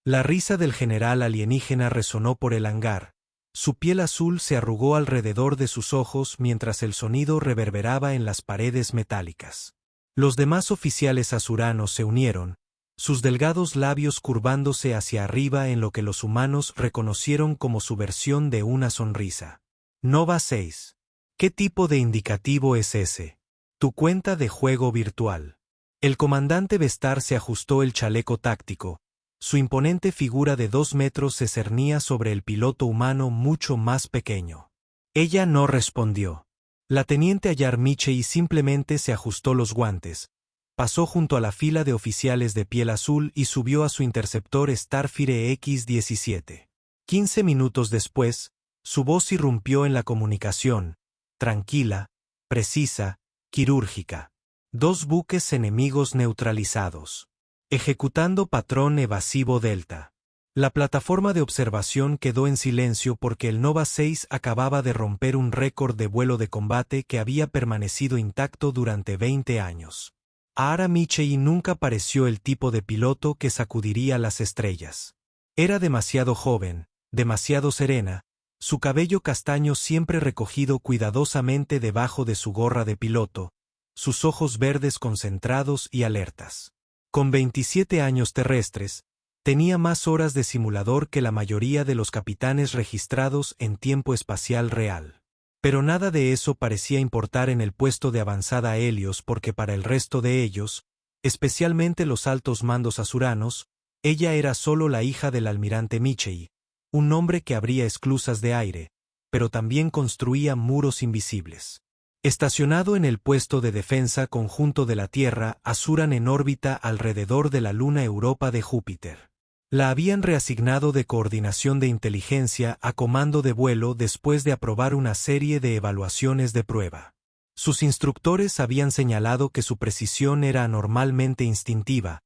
La risa del general alienígena resonó por el hangar. Su piel azul se arrugó alrededor de sus ojos mientras el sonido reverberaba en las paredes metálicas. Los demás oficiales azuranos se unieron, sus delgados labios curvándose hacia arriba en lo que los humanos reconocieron como su versión de una sonrisa. Nova 6. ¿Qué tipo de indicativo es ese? Tu cuenta de juego virtual. El comandante Vestar se ajustó el chaleco táctico. Su imponente figura de 2 metros se cernía sobre el piloto humano mucho más pequeño. Ella no respondió. La teniente Ayar Michei simplemente se ajustó los guantes, pasó junto a la fila de oficiales de piel azul y subió a su interceptor Starfire X-17. 15 minutos después, su voz irrumpió en la comunicación, tranquila, precisa, quirúrgica. 2 buques enemigos neutralizados. Ejecutando patrón evasivo Delta. La plataforma de observación quedó en silencio porque el Nova 6 acababa de romper un récord de vuelo de combate que había permanecido intacto durante 20 años. Ayar Michei nunca pareció el tipo de piloto que sacudiría las estrellas. Era demasiado joven, demasiado serena, su cabello castaño siempre recogido cuidadosamente debajo de su gorra de piloto, sus ojos verdes concentrados y alertas. Con 27 años terrestres, tenía más horas de simulador que la mayoría de los capitanes registrados en tiempo espacial real. Pero nada de eso parecía importar en el puesto de avanzada Helios porque para el resto de ellos, especialmente los altos mandos azuranos, ella era solo la hija del almirante Michei, un hombre que abría esclusas de aire, pero también construía muros invisibles. Estacionado en el puesto de defensa conjunto de la Tierra, Azuran en órbita alrededor de la luna Europa de Júpiter. La habían reasignado de coordinación de inteligencia a comando de vuelo después de aprobar una serie de evaluaciones de prueba. Sus instructores habían señalado que su precisión era anormalmente instintiva,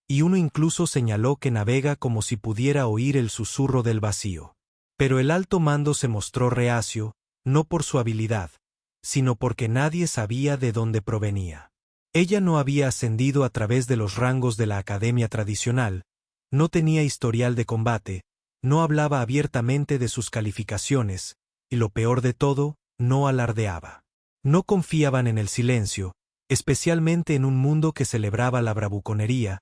y uno incluso señaló que navega como si pudiera oír el susurro del vacío. Pero el alto mando se mostró reacio, no por su habilidad, sino porque nadie sabía de dónde provenía. Ella no había ascendido a través de los rangos de la academia tradicional, no tenía historial de combate, no hablaba abiertamente de sus calificaciones, y lo peor de todo, no alardeaba. No confiaban en el silencio, especialmente en un mundo que celebraba la bravuconería,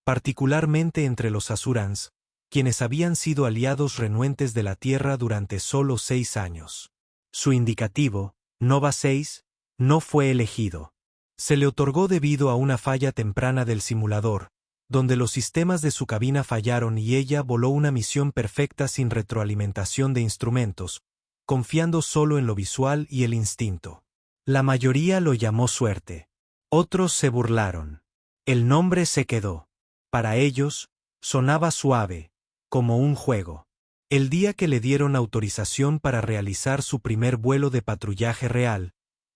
particularmente entre los Azurans, quienes habían sido aliados renuentes de la Tierra durante solo 6 años. Su indicativo, Nova 6, no fue elegido. Se le otorgó debido a una falla temprana del simulador, donde los sistemas de su cabina fallaron y ella voló una misión perfecta sin retroalimentación de instrumentos, confiando solo en lo visual y el instinto. La mayoría lo llamó suerte. Otros se burlaron. El nombre se quedó. Para ellos, sonaba suave, como un juego. El día que le dieron autorización para realizar su primer vuelo de patrullaje real,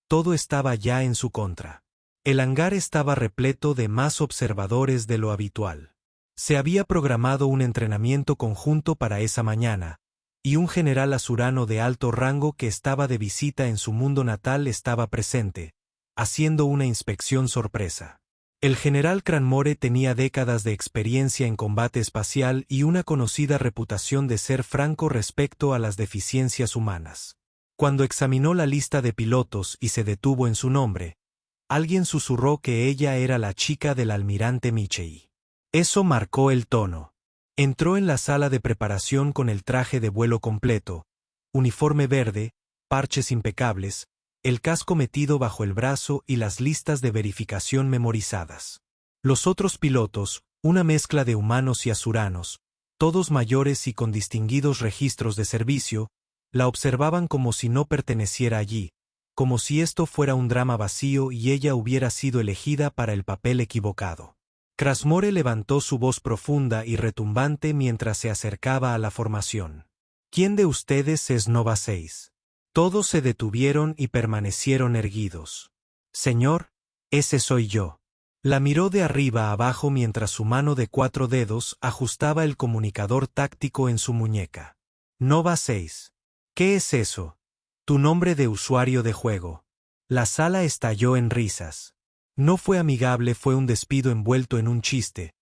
todo estaba ya en su contra. El hangar estaba repleto de más observadores de lo habitual. Se había programado un entrenamiento conjunto para esa mañana, y un general azurano de alto rango que estaba de visita en su mundo natal estaba presente, haciendo una inspección sorpresa. El general Cranmore tenía décadas de experiencia en combate espacial y una conocida reputación de ser franco respecto a las deficiencias humanas. Cuando examinó la lista de pilotos y se detuvo en su nombre, alguien susurró que ella era la chica del almirante Michei. Eso marcó el tono. Entró en la sala de preparación con el traje de vuelo completo, uniforme verde, parches impecables, el casco metido bajo el brazo y las listas de verificación memorizadas. Los otros pilotos, una mezcla de humanos y azuranos, todos mayores y con distinguidos registros de servicio, la observaban como si no perteneciera allí, como si esto fuera un drama vacío y ella hubiera sido elegida para el papel equivocado. Cranmore levantó su voz profunda y retumbante mientras se acercaba a la formación. ¿Quién de ustedes es Nova 6? Todos se detuvieron y permanecieron erguidos. Señor, ese soy yo. La miró de arriba a abajo mientras su mano de 4 dedos ajustaba el comunicador táctico en su muñeca. Nova 6. ¿Qué es eso? Tu nombre de usuario de juego. La sala estalló en risas. No fue amigable, fue un despido envuelto en un chiste,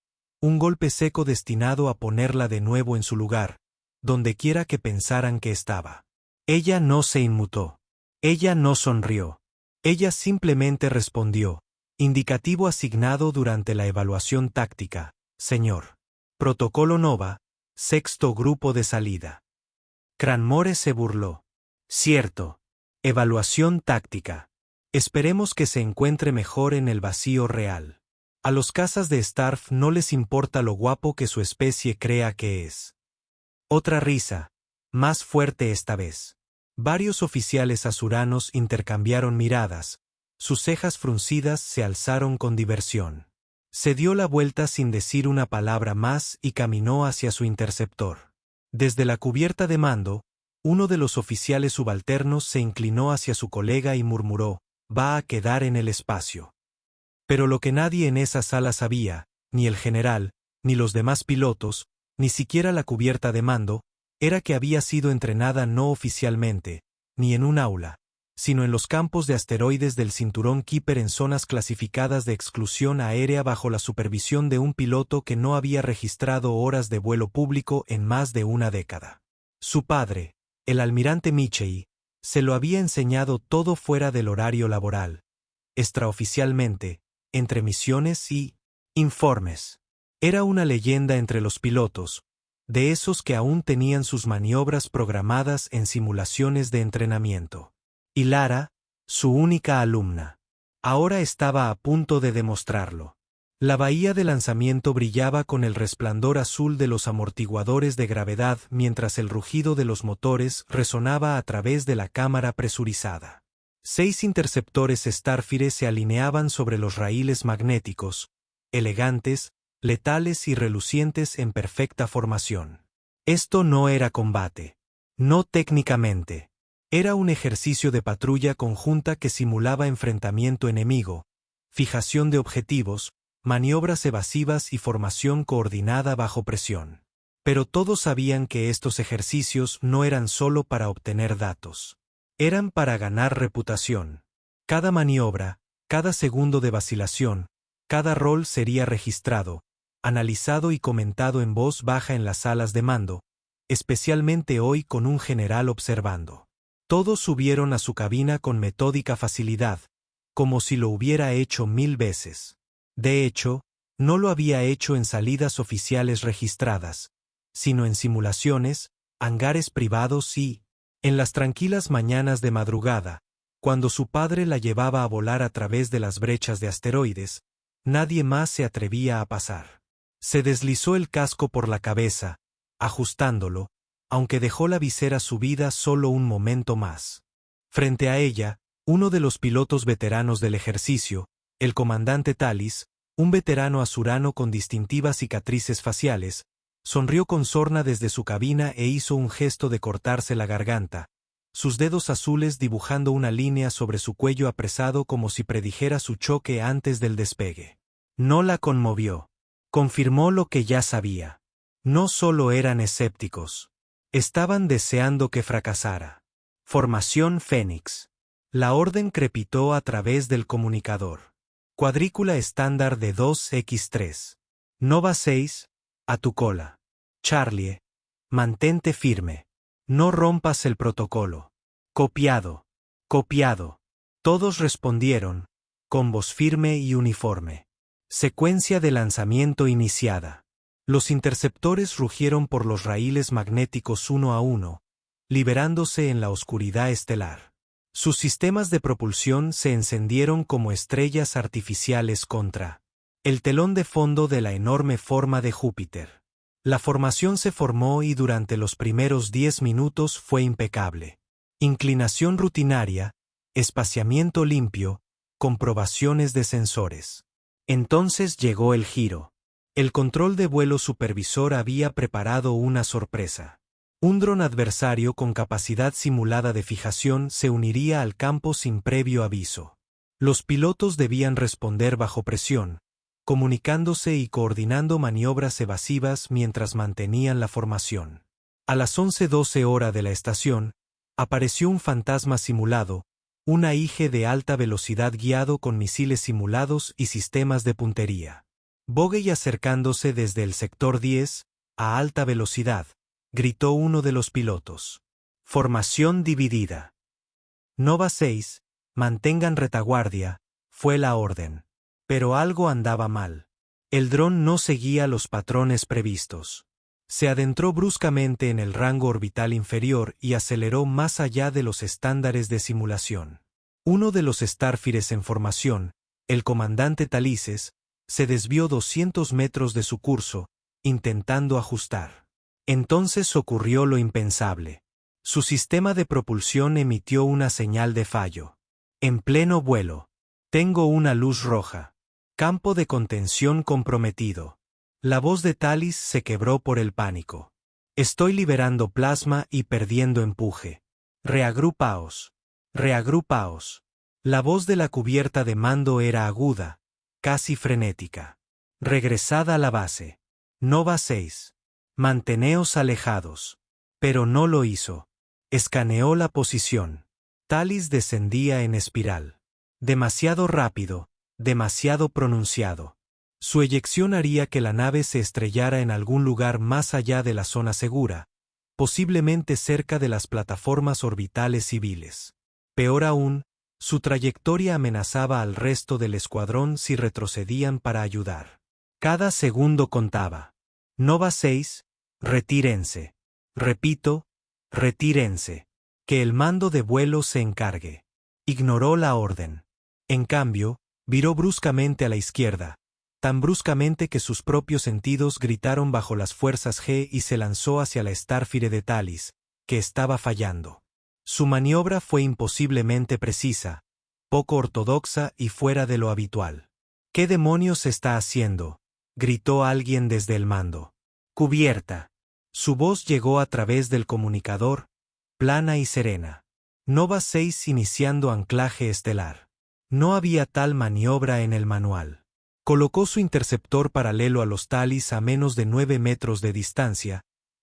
un golpe seco destinado a ponerla de nuevo en su lugar, donde quiera que pensaran que estaba. Ella no se inmutó. Ella no sonrió. Ella simplemente respondió, indicativo asignado durante la evaluación táctica, señor. Protocolo Nova, sexto grupo de salida. Cranmore se burló. Cierto. Evaluación táctica. Esperemos que se encuentre mejor en el vacío real. A los cazas de Starf no les importa lo guapo que su especie crea que es. Otra risa, más fuerte esta vez. Varios oficiales azuranos intercambiaron miradas, sus cejas fruncidas se alzaron con diversión. Se dio la vuelta sin decir una palabra más y caminó hacia su interceptor. Desde la cubierta de mando, uno de los oficiales subalternos se inclinó hacia su colega y murmuró, «Va a quedar en el espacio». Pero lo que nadie en esa sala sabía, ni el general, ni los demás pilotos, ni siquiera la cubierta de mando, era que había sido entrenada no oficialmente, ni en un aula, sino en los campos de asteroides del cinturón Kuiper en zonas clasificadas de exclusión aérea bajo la supervisión de un piloto que no había registrado horas de vuelo público en más de una década. Su padre, el almirante Michei, se lo había enseñado todo fuera del horario laboral, extraoficialmente, entre misiones y informes. Era una leyenda entre los pilotos, de esos que aún tenían sus maniobras programadas en simulaciones de entrenamiento. Y Lara, su única alumna, ahora estaba a punto de demostrarlo. La bahía de lanzamiento brillaba con el resplandor azul de los amortiguadores de gravedad mientras el rugido de los motores resonaba a través de la cámara presurizada. 6 interceptores Starfire se alineaban sobre los raíles magnéticos, elegantes, letales y relucientes en perfecta formación. Esto no era combate. No técnicamente. Era un ejercicio de patrulla conjunta que simulaba enfrentamiento enemigo, fijación de objetivos, maniobras evasivas y formación coordinada bajo presión. Pero todos sabían que estos ejercicios no eran solo para obtener datos. Eran para ganar reputación. Cada maniobra, cada segundo de vacilación, cada rol sería registrado, analizado y comentado en voz baja en las salas de mando, especialmente hoy con un general observando. Todos subieron a su cabina con metódica facilidad, como si lo hubiera hecho 1000 veces. De hecho, no lo había hecho en salidas oficiales registradas, sino en simulaciones, hangares privados y, en las tranquilas mañanas de madrugada, cuando su padre la llevaba a volar a través de las brechas de asteroides, nadie más se atrevía a pasar. Se deslizó el casco por la cabeza, ajustándolo, aunque dejó la visera subida solo un momento más. Frente a ella, uno de los pilotos veteranos del ejercicio, el comandante Talis, un veterano azurano con distintivas cicatrices faciales, sonrió con sorna desde su cabina e hizo un gesto de cortarse la garganta, sus dedos azules dibujando una línea sobre su cuello apresado como si predijera su choque antes del despegue. No la conmovió. Confirmó lo que ya sabía. No solo eran escépticos. Estaban deseando que fracasara. Formación Fénix. La orden crepitó a través del comunicador. Cuadrícula estándar de 2x3. Nova 6, a tu cola. Charlie, mantente firme. No rompas el protocolo. Copiado. Copiado. Todos respondieron, con voz firme y uniforme. Secuencia de lanzamiento iniciada. Los interceptores rugieron por los raíles magnéticos uno a uno, liberándose en la oscuridad estelar. Sus sistemas de propulsión se encendieron como estrellas artificiales contra el telón de fondo de la enorme forma de Júpiter. La formación se formó y durante los primeros 10 minutos fue impecable. Inclinación rutinaria, espaciamiento limpio, comprobaciones de sensores. Entonces llegó el giro. El control de vuelo supervisor había preparado una sorpresa. Un dron adversario con capacidad simulada de fijación se uniría al campo sin previo aviso. Los pilotos debían responder bajo presión, comunicándose y coordinando maniobras evasivas mientras mantenían la formación. A las 11:12 hora de la estación, apareció un fantasma simulado, un AIG de alta velocidad guiado con misiles simulados y sistemas de puntería. Bogey acercándose desde el sector 10, a alta velocidad, gritó uno de los pilotos. Formación dividida. Nova 6, mantengan retaguardia, fue la orden. Pero algo andaba mal. El dron no seguía los patrones previstos. Se adentró bruscamente en el rango orbital inferior y aceleró más allá de los estándares de simulación. Uno de los Starfires en formación, el comandante Talises, se desvió 200 metros de su curso, intentando ajustar. Entonces ocurrió lo impensable. Su sistema de propulsión emitió una señal de fallo. En pleno vuelo. Tengo una luz roja. Campo de contención comprometido. La voz de Talis se quebró por el pánico. Estoy liberando plasma y perdiendo empuje. Reagrupaos. Reagrupaos. La voz de la cubierta de mando era aguda, casi frenética. Regresad a la base. Nova 6. Manteneos alejados. Pero no lo hizo. Escaneó la posición. Talis descendía en espiral. Demasiado rápido, demasiado pronunciado. Su eyección haría que la nave se estrellara en algún lugar más allá de la zona segura, posiblemente cerca de las plataformas orbitales civiles. Peor aún, su trayectoria amenazaba al resto del escuadrón si retrocedían para ayudar. Cada segundo contaba. Nova 6, retírense. Repito, retírense. Que el mando de vuelo se encargue. Ignoró la orden. En cambio, viró bruscamente a la izquierda, tan bruscamente que sus propios sentidos gritaron bajo las fuerzas G y se lanzó hacia la Starfire de Talis, que estaba fallando. Su maniobra fue imposiblemente precisa, poco ortodoxa y fuera de lo habitual. ¿Qué demonios está haciendo?, gritó alguien desde el mando. Cubierta. Su voz llegó a través del comunicador, plana y serena. Nova 6 iniciando anclaje estelar. No había tal maniobra en el manual. Colocó su interceptor paralelo a los Talis a menos de 9 metros de distancia,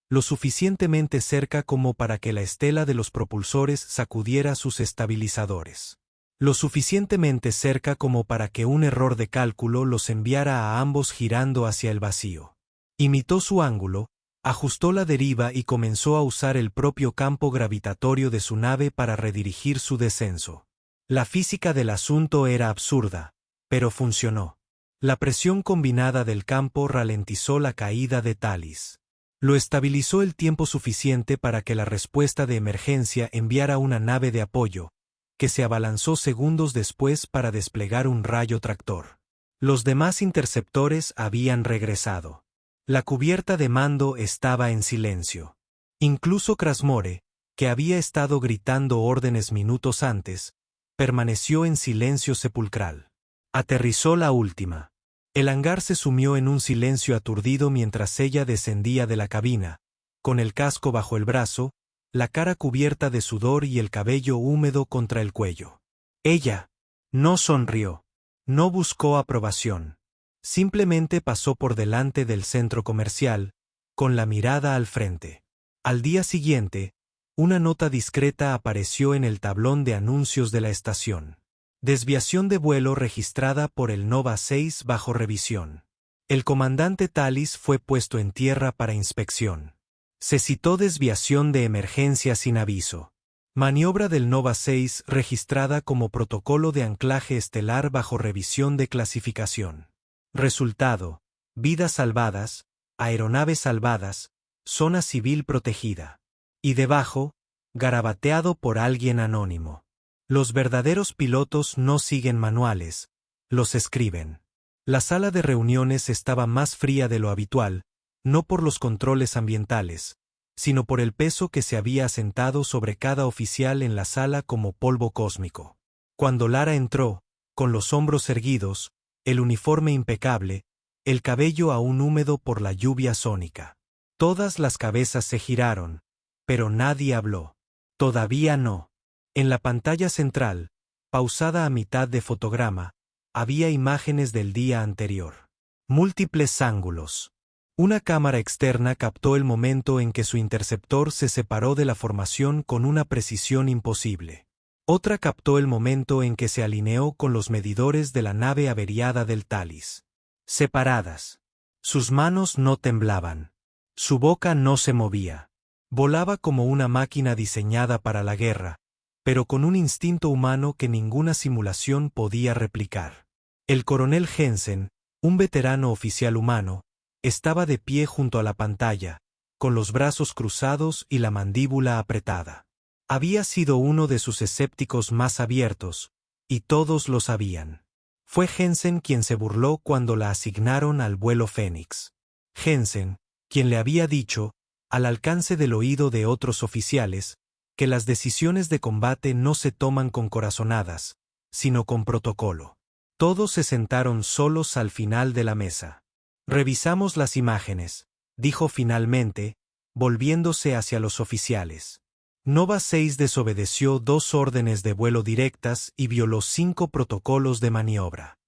lo suficientemente cerca como para que la estela de los propulsores sacudiera sus estabilizadores. Lo suficientemente cerca como para que un error de cálculo los enviara a ambos girando hacia el vacío. Imitó su ángulo, ajustó la deriva y comenzó a usar el propio campo gravitatorio de su nave para redirigir su descenso. La física del asunto era absurda, pero funcionó. La presión combinada del campo ralentizó la caída de Talis. Lo estabilizó el tiempo suficiente para que la respuesta de emergencia enviara una nave de apoyo, que se abalanzó segundos después para desplegar un rayo tractor. Los demás interceptores habían regresado. La cubierta de mando estaba en silencio. Incluso Krasmore, que había estado gritando órdenes minutos antes, permaneció en silencio sepulcral. Aterrizó la última. El hangar se sumió en un silencio aturdido mientras ella descendía de la cabina, con el casco bajo el brazo, la cara cubierta de sudor y el cabello húmedo contra el cuello. Ella no sonrió, no buscó aprobación. Simplemente pasó por delante del centro comercial, con la mirada al frente. Al día siguiente, una nota discreta apareció en el tablón de anuncios de la estación. Desviación de vuelo registrada por el Nova 6 bajo revisión. El comandante Talis fue puesto en tierra para inspección. Se citó desviación de emergencia sin aviso. Maniobra del Nova 6 registrada como protocolo de anclaje estelar bajo revisión de clasificación. Resultado: vidas salvadas, aeronaves salvadas, zona civil protegida. Y debajo, garabateado por alguien anónimo. Los verdaderos pilotos no siguen manuales, los escriben. La sala de reuniones estaba más fría de lo habitual, no por los controles ambientales, sino por el peso que se había asentado sobre cada oficial en la sala como polvo cósmico. Cuando Lara entró, con los hombros erguidos, el uniforme impecable, el cabello aún húmedo por la lluvia sónica. Todas las cabezas se giraron, pero nadie habló. Todavía no. En la pantalla central, pausada a mitad de fotograma, había imágenes del día anterior. Múltiples ángulos. Una cámara externa captó el momento en que su interceptor se separó de la formación con una precisión imposible. Otra captó el momento en que se alineó con los medidores de la nave averiada del Talis. separadas. Sus manos no temblaban. Su boca no se movía. Volaba como una máquina diseñada para la guerra, pero con un instinto humano que ninguna simulación podía replicar. El coronel Jensen, un veterano oficial humano, estaba de pie junto a la pantalla, con los brazos cruzados y la mandíbula apretada. Había sido uno de sus escépticos más abiertos, y todos lo sabían. Fue Jensen quien se burló cuando la asignaron al vuelo Fénix. Jensen, quien le había dicho, al alcance del oído de otros oficiales, que las decisiones de combate no se toman con corazonadas, sino con protocolo. Todos se sentaron solos al final de la mesa. Revisamos las imágenes, dijo finalmente, volviéndose hacia los oficiales. Nova 6 desobedeció 2 órdenes de vuelo directas y violó 5 protocolos de maniobra.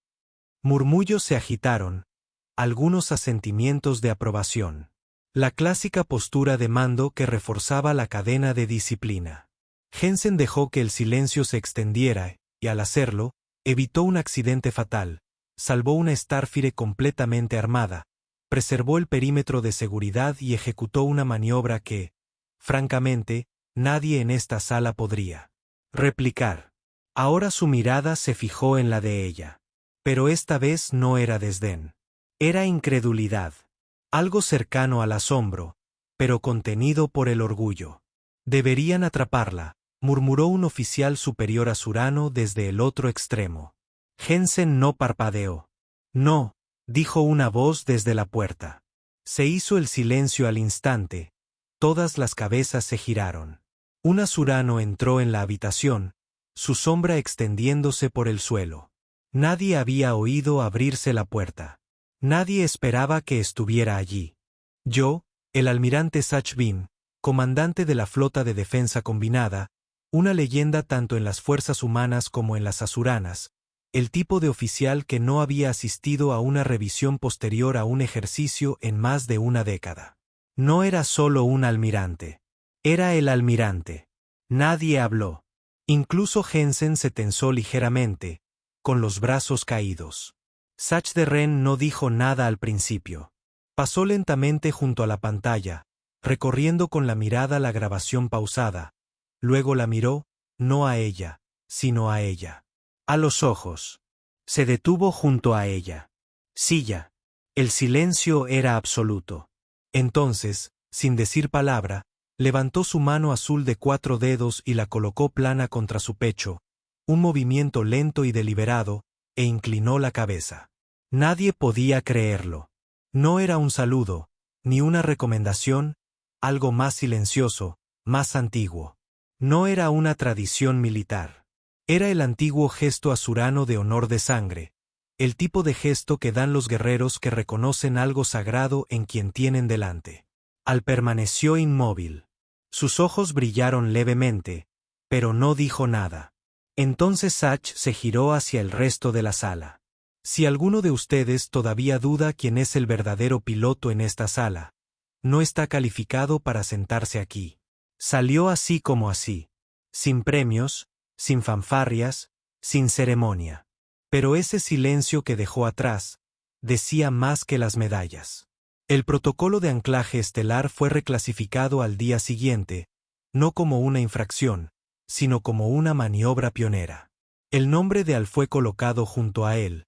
Murmullos se agitaron, algunos asentimientos de aprobación. La clásica postura de mando que reforzaba la cadena de disciplina. Jensen dejó que el silencio se extendiera y, al hacerlo, evitó un accidente fatal, salvó una Starfire completamente armada, preservó el perímetro de seguridad y ejecutó una maniobra que, francamente, nadie en esta sala podría replicar. Ahora su mirada se fijó en la de ella. Pero esta vez no era desdén. Era incredulidad. Algo cercano al asombro, pero contenido por el orgullo. Deberían atraparla, murmuró un oficial superior a Surano desde el otro extremo. Jensen no parpadeó. No, dijo una voz desde la puerta. Se hizo el silencio al instante. Todas las cabezas se giraron. Un Asurano entró en la habitación, su sombra extendiéndose por el suelo. Nadie había oído abrirse la puerta. Nadie esperaba que estuviera allí. Yo, el almirante Sachbin, comandante de la flota de defensa combinada, una leyenda tanto en las fuerzas humanas como en las asuranas, el tipo de oficial que no había asistido a una revisión posterior a un ejercicio en más de una década. No era solo un almirante. Era el almirante. Nadie habló. Incluso Jensen se tensó ligeramente, con los brazos caídos. Sach de Ren no dijo nada al principio. Pasó lentamente junto a la pantalla, recorriendo con la mirada la grabación pausada. Luego la miró, no a ella, sino a ella. A los ojos. Se detuvo junto a ella. Silla. El silencio era absoluto. Entonces, sin decir palabra, levantó su mano azul de 4 dedos y la colocó plana contra su pecho, un movimiento lento y deliberado, e inclinó la cabeza. Nadie podía creerlo. No era un saludo, ni una recomendación, algo más silencioso, más antiguo. No era una tradición militar. Era el antiguo gesto asurano de honor de sangre, el tipo de gesto que dan los guerreros que reconocen algo sagrado en quien tienen delante. Al permaneció inmóvil. Sus ojos brillaron levemente, pero no dijo nada. Entonces Sach se giró hacia el resto de la sala. Si alguno de ustedes todavía duda quién es el verdadero piloto en esta sala, no está calificado para sentarse aquí. Salió así como así, sin premios, sin fanfarrias, sin ceremonia. Pero ese silencio que dejó atrás, decía más que las medallas. El protocolo de anclaje estelar fue reclasificado al día siguiente, no como una infracción, sino como una maniobra pionera. El nombre de Al fue colocado junto a él,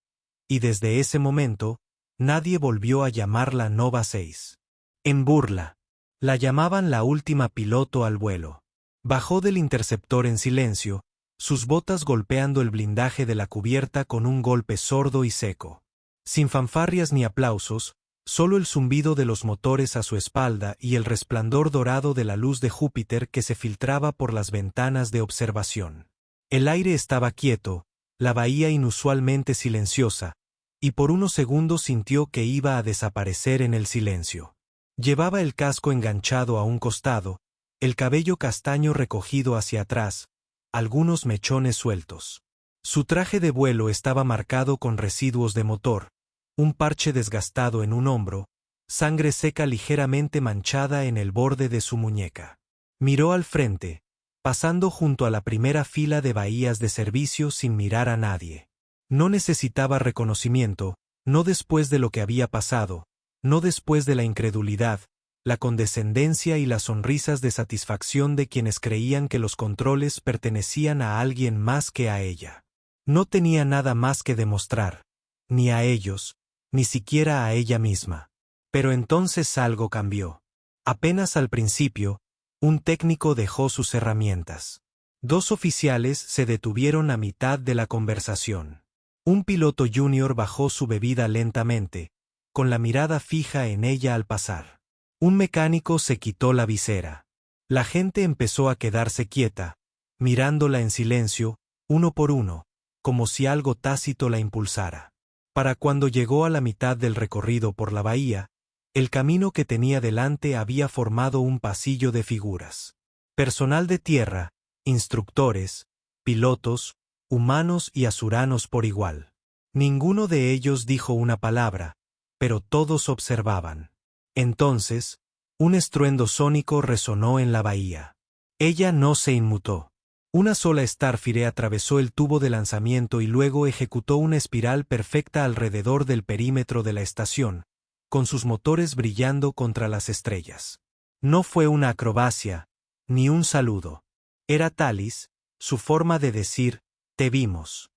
y desde ese momento, nadie volvió a llamarla Nova 6. En burla. La llamaban la última piloto al vuelo. Bajó del interceptor en silencio, sus botas golpeando el blindaje de la cubierta con un golpe sordo y seco. Sin fanfarrias ni aplausos, solo el zumbido de los motores a su espalda y el resplandor dorado de la luz de Júpiter que se filtraba por las ventanas de observación. El aire estaba quieto, la bahía inusualmente silenciosa, y por unos segundos sintió que iba a desaparecer en el silencio. Llevaba el casco enganchado a un costado, el cabello castaño recogido hacia atrás, algunos mechones sueltos. Su traje de vuelo estaba marcado con residuos de motor, un parche desgastado en un hombro, sangre seca ligeramente manchada en el borde de su muñeca. Miró al frente, pasando junto a la primera fila de bahías de servicio sin mirar a nadie. No necesitaba reconocimiento, No después de lo que había pasado, no después de la incredulidad, la condescendencia y las sonrisas de satisfacción de quienes creían que los controles pertenecían a alguien más que a ella. No tenía nada más que demostrar, ni a ellos, ni siquiera a ella misma. Pero entonces algo cambió. Apenas al principio, un técnico dejó sus herramientas. 2 oficiales se detuvieron a mitad de la conversación. Un piloto junior bajó su bebida lentamente, con la mirada fija en ella al pasar. Un mecánico se quitó la visera. La gente empezó a quedarse quieta, mirándola en silencio, uno por uno, como si algo tácito la impulsara. Para cuando llegó a la mitad del recorrido por la bahía, el camino que tenía delante había formado un pasillo de figuras. Personal de tierra, instructores, pilotos, humanos y azuranos por igual. Ninguno de ellos dijo una palabra, pero todos observaban. Entonces, un estruendo sónico resonó en la bahía. Ella no se inmutó. Una sola Starfire atravesó el tubo de lanzamiento y luego ejecutó una espiral perfecta alrededor del perímetro de la estación, con sus motores brillando contra las estrellas. No fue una acrobacia, ni un saludo. Era Talis, su forma de decir, te vimos.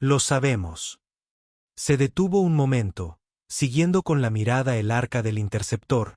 Lo sabemos. Se detuvo un momento, siguiendo con la mirada el arca del interceptor,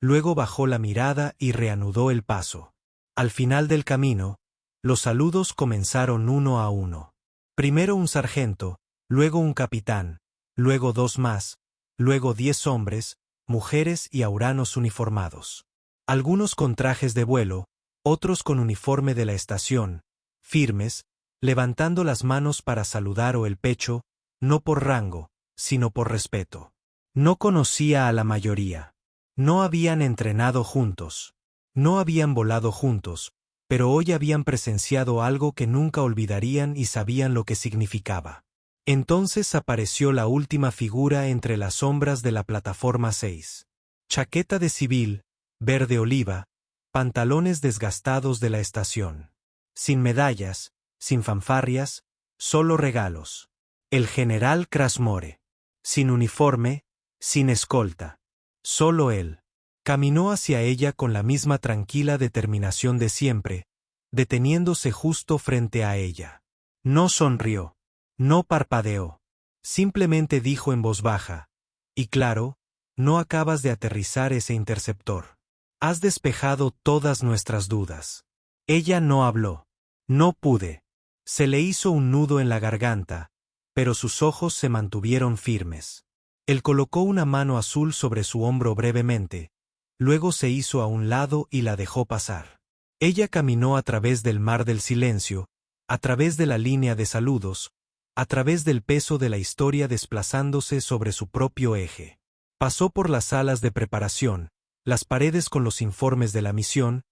luego bajó la mirada y reanudó el paso. Al final del camino, los saludos comenzaron uno a uno. Primero un sargento, luego un capitán, luego 2 más, luego 10 hombres, mujeres y auranos uniformados. Algunos con trajes de vuelo, otros con uniforme de la estación, firmes, levantando las manos para saludar o el pecho, no por rango, sino por respeto. No conocía a la mayoría. No habían entrenado juntos. No habían volado juntos, pero hoy habían presenciado algo que nunca olvidarían y sabían lo que significaba. Entonces apareció la última figura entre las sombras de la plataforma 6. Chaqueta de civil, verde oliva, pantalones desgastados de la estación. Sin medallas, sin fanfarrias, solo regalos. El general Krasmore. Sin uniforme, sin escolta. Solo él. Caminó hacia ella con la misma tranquila determinación de siempre, deteniéndose justo frente a ella. No sonrió. No parpadeó. Simplemente dijo en voz baja, y claro, no acabas de aterrizar ese interceptor. Has despejado todas nuestras dudas. Ella no habló. No pude. Se le hizo un nudo en la garganta, pero sus ojos se mantuvieron firmes. Él colocó una mano azul sobre su hombro brevemente, luego se hizo a un lado y la dejó pasar. Ella caminó a través del mar del silencio, a través de la línea de saludos, a través del peso de la historia desplazándose sobre su propio eje. Pasó por las salas de preparación, las paredes con los informes de la misión,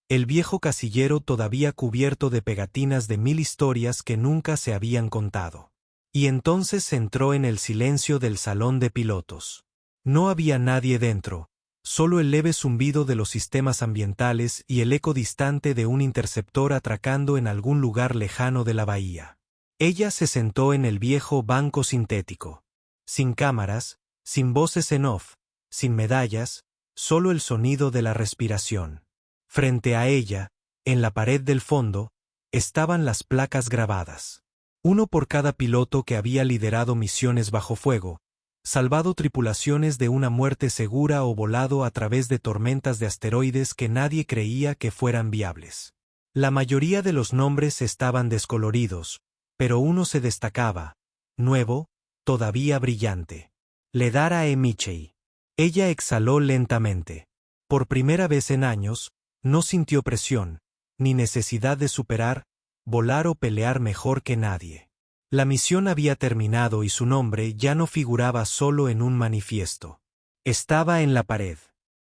el viejo casillero todavía cubierto de pegatinas de 1000 historias que nunca se habían contado. Y entonces entró en el silencio del salón de pilotos. No había nadie dentro, solo el leve zumbido de los sistemas ambientales y el eco distante de un interceptor atracando en algún lugar lejano de la bahía. Ella se sentó en el viejo banco sintético. Sin cámaras, sin voces en off, sin medallas, solo el sonido de la respiración. Frente a ella, en la pared del fondo, estaban las placas grabadas. Uno por cada piloto que había liderado misiones bajo fuego, salvado tripulaciones de una muerte segura o volado a través de tormentas de asteroides que nadie creía que fueran viables. La mayoría de los nombres estaban descoloridos, pero uno se destacaba, nuevo, todavía brillante. Ledara Michei. Ella exhaló lentamente. Por primera vez en años, no sintió presión, ni necesidad de superar, volar o pelear mejor que nadie. La misión había terminado y su nombre ya no figuraba solo en un manifiesto. Estaba en la pared.